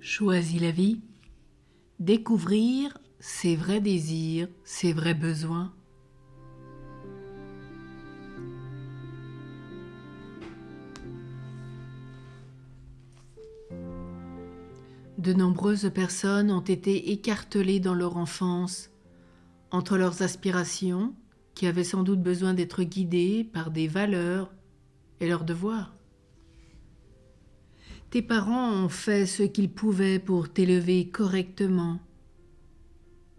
Choisis la vie, découvrir ses vrais désirs, ses vrais besoins. De nombreuses personnes ont été écartelées dans leur enfance entre leurs aspirations, qui avaient sans doute besoin d'être guidées par des valeurs, et leurs devoirs. Tes parents ont fait ce qu'ils pouvaient pour t'élever correctement,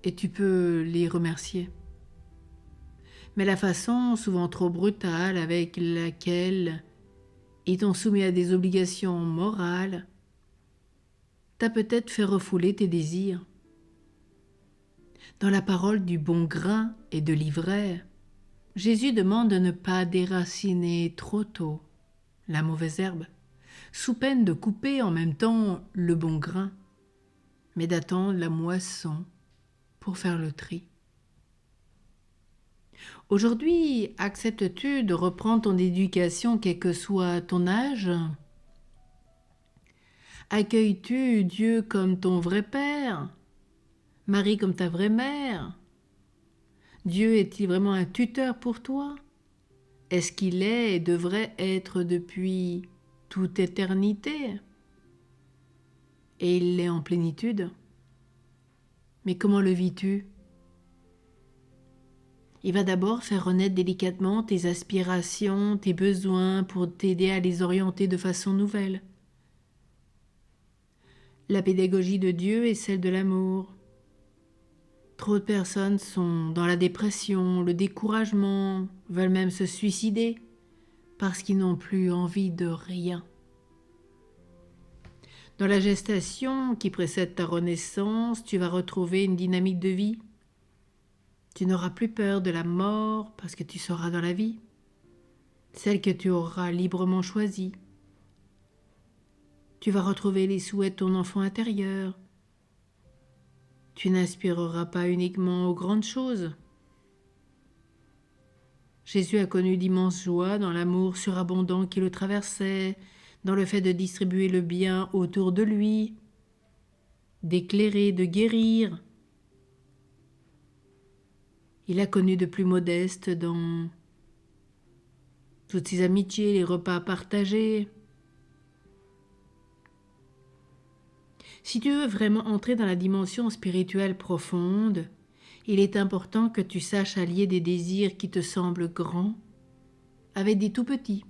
et tu peux les remercier. Mais la façon, souvent trop brutale, avec laquelle ils t'ont soumis à des obligations morales, t'a peut-être fait refouler tes désirs. Dans la parole du bon grain et de l'ivraie, Jésus demande de ne pas déraciner trop tôt la mauvaise herbe, sous peine de couper en même temps le bon grain, mais d'attendre la moisson pour faire le tri. Aujourd'hui, acceptes-tu de reprendre ton éducation quel que soit ton âge ? Accueilles-tu Dieu comme ton vrai Père ? Marie comme ta vraie mère ? Dieu est-il vraiment un tuteur pour toi ? Est-ce qu'il est et devrait être depuis toute éternité ? Et il l'est en plénitude. Mais comment le vis-tu ? Il va d'abord faire renaître délicatement tes aspirations, tes besoins pour t'aider à les orienter de façon nouvelle. La pédagogie de Dieu est celle de l'amour. Trop de personnes sont dans la dépression, le découragement, veulent même se suicider parce qu'ils n'ont plus envie de rien. Dans la gestation qui précède ta renaissance, tu vas retrouver une dynamique de vie. Tu n'auras plus peur de la mort parce que tu seras dans la vie, celle que tu auras librement choisie. Tu vas retrouver les souhaits de ton enfant intérieur. Tu n'aspireras pas uniquement aux grandes choses. Jésus a connu d'immenses joies dans l'amour surabondant qui le traversait, dans le fait de distribuer le bien autour de lui, d'éclairer, de guérir. Il a connu de plus modeste dans toutes ses amitiés, les repas partagés. Si tu veux vraiment entrer dans la dimension spirituelle profonde, il est important que tu saches allier des désirs qui te semblent grands avec des tout petits,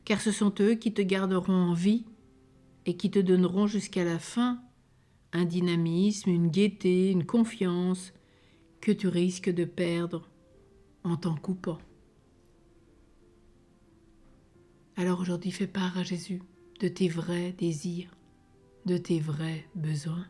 car ce sont eux qui te garderont en vie et qui te donneront jusqu'à la fin un dynamisme, une gaieté, une confiance que tu risques de perdre en t'en coupant. Alors aujourd'hui, fais part à Jésus de tes vrais désirs, de tes vrais besoins.